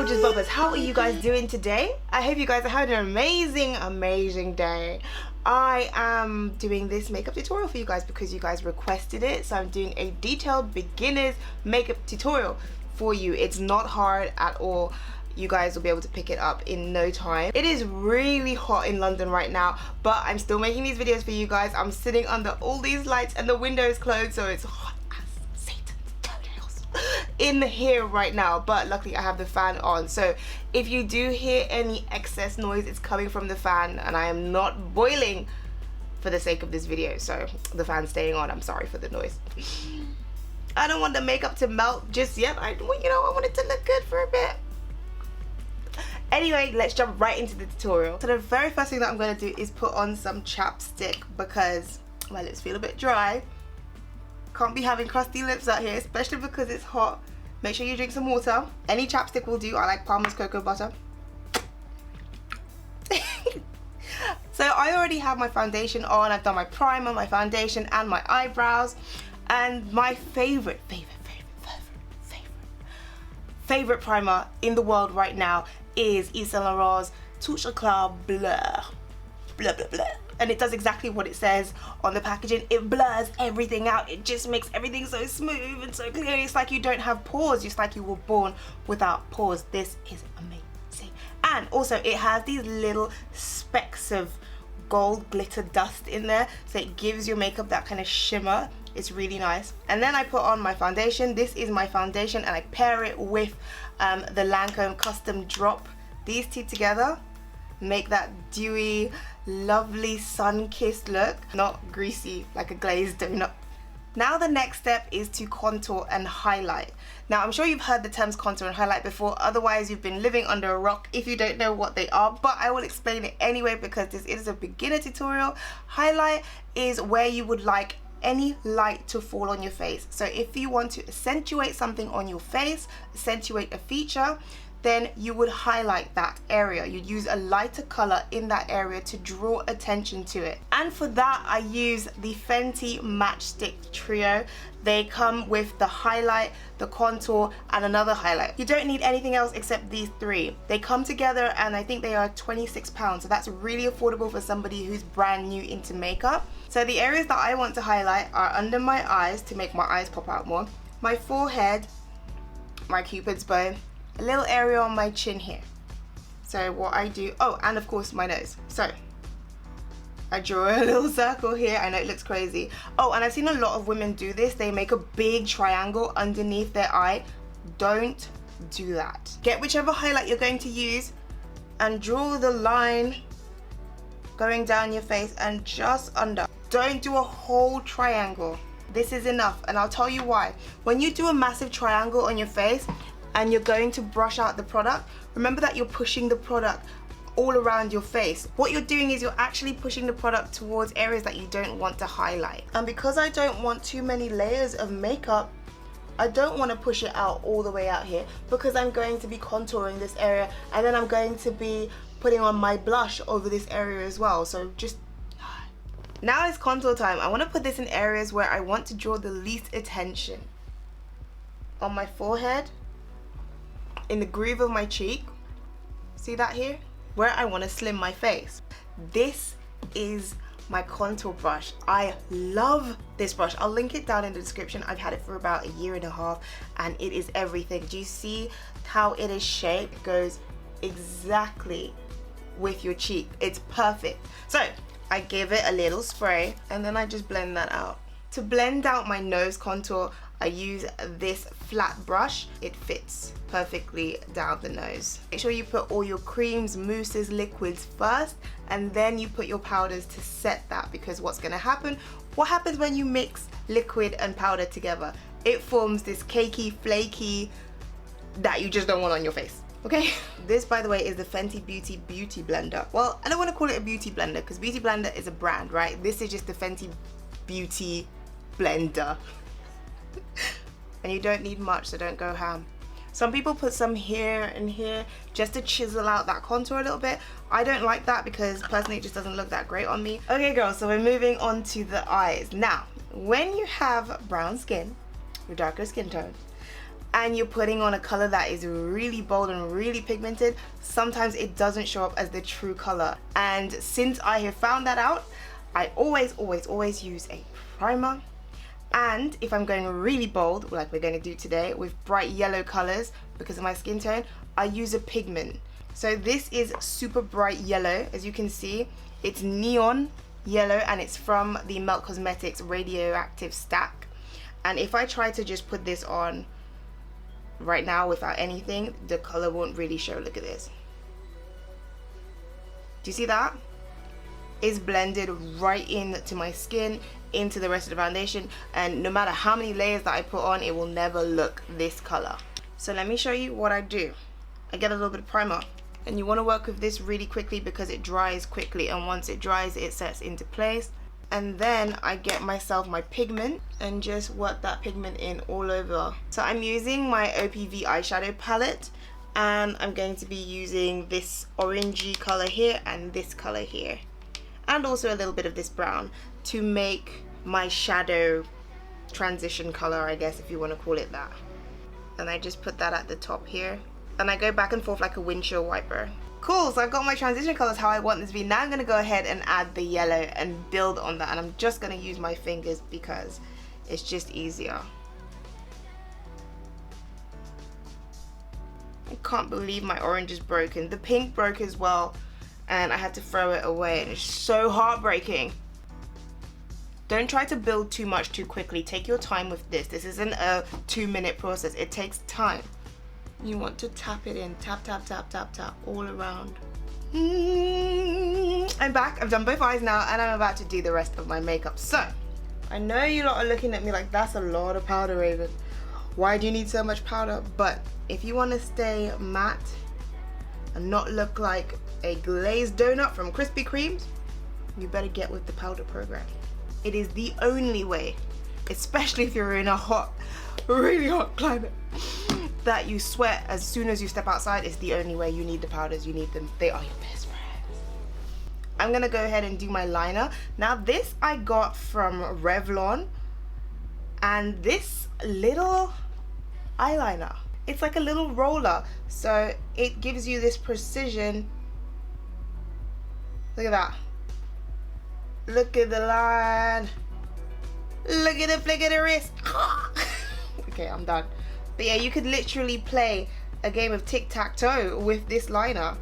gorgeous boppers, how are you guys doing today? I hope you guys are having an amazing day. I am doing this makeup tutorial for you guys because you guys requested it. So I'm doing a detailed beginner's makeup tutorial for you. It's not hard at all. You guys will be able to pick it up in no time. It is really hot in London right now, but I'm still making these videos for you guys. I'm sitting under all these lights and the window is closed, so it's hot as Satan's toenails in here right now, but luckily I have the fan on. So if you do hear any excess noise, it's coming from the fan, and I am not boiling for the sake of this video, so the fan's staying on. I'm sorry for the noise. I don't want the makeup to melt just yet. I want it to look good for a bit. Anyway, let's jump right into the tutorial. So the very first thing that I'm going to do is put on some chapstick because my lips feel a bit dry. Can't be having crusty lips out here, especially because it's hot. Make sure you drink some water. Any chapstick will do. I like Palmer's cocoa butter. So I already have my foundation on. I've done my primer, my foundation, and my eyebrows. And my favorite primer in the world right now is Yves Saint Laurent's Touche Eclat Blur. Blah, blah, blah. And it does exactly what it says on the packaging. It blurs everything out. It just makes everything so smooth and so clear. It's like you don't have pores, just like you were born without pores. This is amazing. And also it has these little specks of gold glitter dust in there, so it gives your makeup that kind of shimmer. It's really nice. And then I put on my foundation. This is my foundation, and I pair it with the Lancome Custom Drop. These two together make that dewy, lovely, sun-kissed look, not greasy like a glazed donut. Now the next step is to contour and highlight. Now I'm sure you've heard the terms contour and highlight before, otherwise you've been living under a rock if you don't know what they are, but I will explain it anyway because this is a beginner tutorial. Highlight is where you would like any light to fall on your face. So if you want to accentuate something on your face, accentuate a feature, then you would highlight that area. You'd use a lighter color in that area to draw attention to it. And for that, I use the Fenty Matchstick Trio. They come with the highlight, the contour, and another highlight. You don't need anything else except these three. They come together and I think they are £26, so that's really affordable for somebody who's brand new into makeup. So the areas that I want to highlight are under my eyes to make my eyes pop out more, my forehead, my cupid's bow, a little area on my chin here. So what I do, oh, and of course my nose. So I draw a little circle here. I know it looks crazy. Oh, and I've seen a lot of women do this. They make a big triangle underneath their eye. Don't do that. Get whichever highlight you're going to use and draw the line going down your face and just under. Don't do a whole triangle. This is enough, and I'll tell you why. When you do a massive triangle on your face and you're going to brush out the product, remember that you're pushing the product all around your face. What you're doing is you're actually pushing the product towards areas that you don't want to highlight. And because I don't want too many layers of makeup, I don't want to push it out all the way out here because I'm going to be contouring this area, and then I'm going to be putting on my blush over this area as well. So just now it's contour time. I want to put this in areas where I want to draw the least attention. On my forehead, in the groove of my cheek, see that here? Where I want to slim my face. This is my contour brush. I love this brush. I'll link it down in the description. I've had it for about 1.5 years and it is everything. Do you see how it is shaped? It goes exactly with your cheek. It's perfect. So I give it a little spray and then I just blend that out. To blend out my nose contour, I use this flat brush. It fits perfectly down the nose. Make sure you put all your creams, mousses, liquids first, and then you put your powders to set that, because what's gonna happen? What happens when you mix liquid and powder together? It forms this cakey, flaky that you just don't want on your face. Okay? This, by the way, is the Fenty Beauty Beauty Blender. Well, I don't want to call it a beauty blender because Beauty Blender is a brand, right? This is just the Fenty Beauty Blender. And you don't need much, so don't go ham. Some people put some here and here just to chisel out that contour a little bit. I don't like that because personally it just doesn't look that great on me. Okay girls, so we're moving on to the eyes. Now, when you have brown skin, your darker skin tone, and you're putting on a color that is really bold and really pigmented, sometimes it doesn't show up as the true color. And since I have found that out, I always use a primer. And if I'm going really bold, like we're going to do today, with bright yellow colors because of my skin tone, I use a pigment. So this is super bright yellow. As you can see, it's neon yellow, and it's from the Melt Cosmetics radioactive stack. And if I try to just put this on right now without anything, the color won't really show. Look at this. Do you see that? It's blended right into my skin, into the rest of the foundation, and no matter how many layers that I put on, it will never look this color. So let me show you what I do. I get a little bit of primer, and you want to work with this really quickly because it dries quickly, and once it dries, it sets into place. And then I get myself my pigment and just work that pigment in all over. So I'm using my OPV eyeshadow palette, and I'm going to be using this orangey color here and this color here, and also a little bit of this brown to make my shadow transition color, I guess, if you want to call it that. And I just put that at the top here, and I go back and forth like a windshield wiper. Cool, so I've got my transition colors how I want this to be. Now I'm going to go ahead and add the yellow and build on that, and I'm just going to use my fingers because it's just easier. I can't believe my orange is broken. The pink broke as well, and I had to throw it away, and it's so heartbreaking. Don't try to build too much too quickly. Take your time with this. This isn't a 2-minute process. It takes time. You want to tap it in. Tap, tap, tap, tap, tap, all around. I'm back. I've done both eyes now, and I'm about to do the rest of my makeup. So, I know you lot are looking at me like, that's a lot of powder, Raven. Why do you need so much powder? But if you want to stay matte and not look like a glazed donut from Krispy Kremes, you better get with the powder program. It is the only way, especially if you're in a hot, really hot climate, that you sweat as soon as you step outside. It's the only way. You need the powders, you need them. They are your best friends. I'm gonna go ahead and do my liner. Now this I got from Revlon, and this little eyeliner, it's like a little roller, so it gives you this precision. Look at that. Look at the line. Look at the flick of the wrist. Okay, I'm done. But yeah, you could literally play a game of tic-tac-toe with this liner.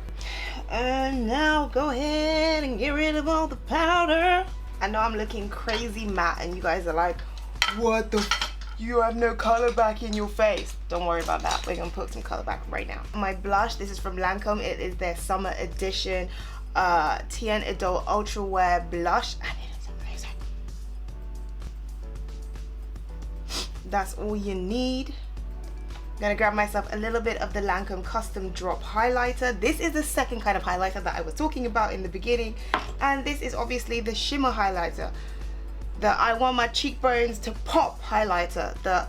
And now go ahead and get rid of all the powder. I know I'm looking crazy matte, and you guys are like, what the you have no color back in your face. Don't worry about that. We're gonna put some color back right now. My blush, this is from Lancome. It is their summer edition Tien Adult Ultra Wear blush, and it is amazing. That's all you need. I'm gonna grab myself a little bit of the Lancome Custom Drop highlighter. This is the second kind of highlighter that I was talking about in the beginning, and this is obviously the shimmer highlighter. The I want my cheekbones to pop highlighter. The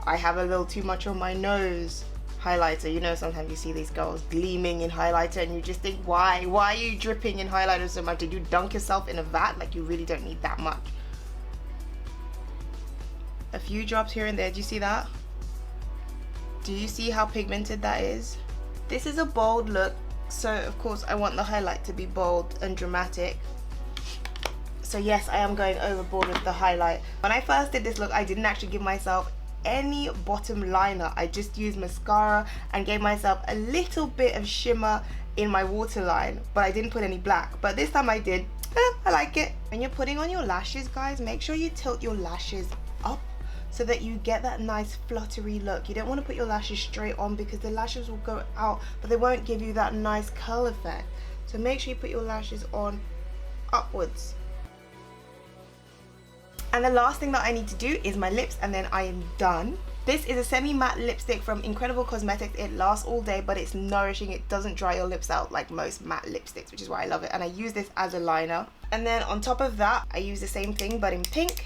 I have a little too much on my nose highlighter. You know, sometimes you see these girls gleaming in highlighter and you just think, why are you dripping in highlighter so much? Did you dunk yourself in a vat? Like, you really don't need that much. A few drops here and there. Do you see that? Do you see how pigmented that is? This is a bold look, so of course I want the highlight to be bold and dramatic. So yes, I am going overboard with the highlight. When I first did this look, I didn't actually give myself any bottom liner. I just used mascara and gave myself a little bit of shimmer in my waterline, but I didn't put any black. But this time I did. I like it. When you're putting on your lashes, guys, make sure you tilt your lashes up so that you get that nice fluttery look. You don't want to put your lashes straight on because the lashes will go out, but they won't give you that nice curl effect. So make sure you put your lashes on upwards. And the last thing that I need to do is my lips, and then I am done. This is a semi-matte lipstick from Incredible Cosmetics. It lasts all day, but it's nourishing. It doesn't dry your lips out like most matte lipsticks, which is why I love it. And I use this as a liner. And then on top of that, I use the same thing, but in pink.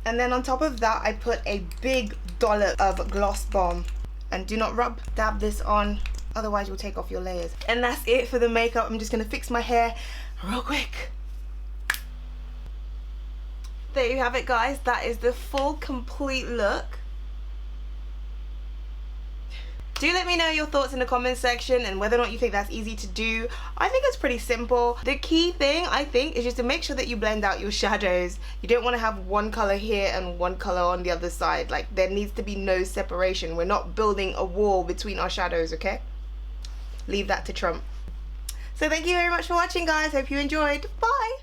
And then on top of that, I put a big dollop of Gloss Bomb. And do not rub, dab this on, otherwise you'll take off your layers. And that's it for the makeup. I'm just gonna fix my hair real quick. There you have it, guys. That is the full complete look. Do let me know your thoughts in the comments section and whether or not you think that's easy to do. I think it's pretty simple. The key thing, I think, is just to make sure that you blend out your shadows. You don't want to have one color here and one color on the other side. Like, there needs to be no separation. We're not building a wall between our shadows, okay? Leave that to Trump. So thank you very much for watching, guys. Hope you enjoyed. Bye!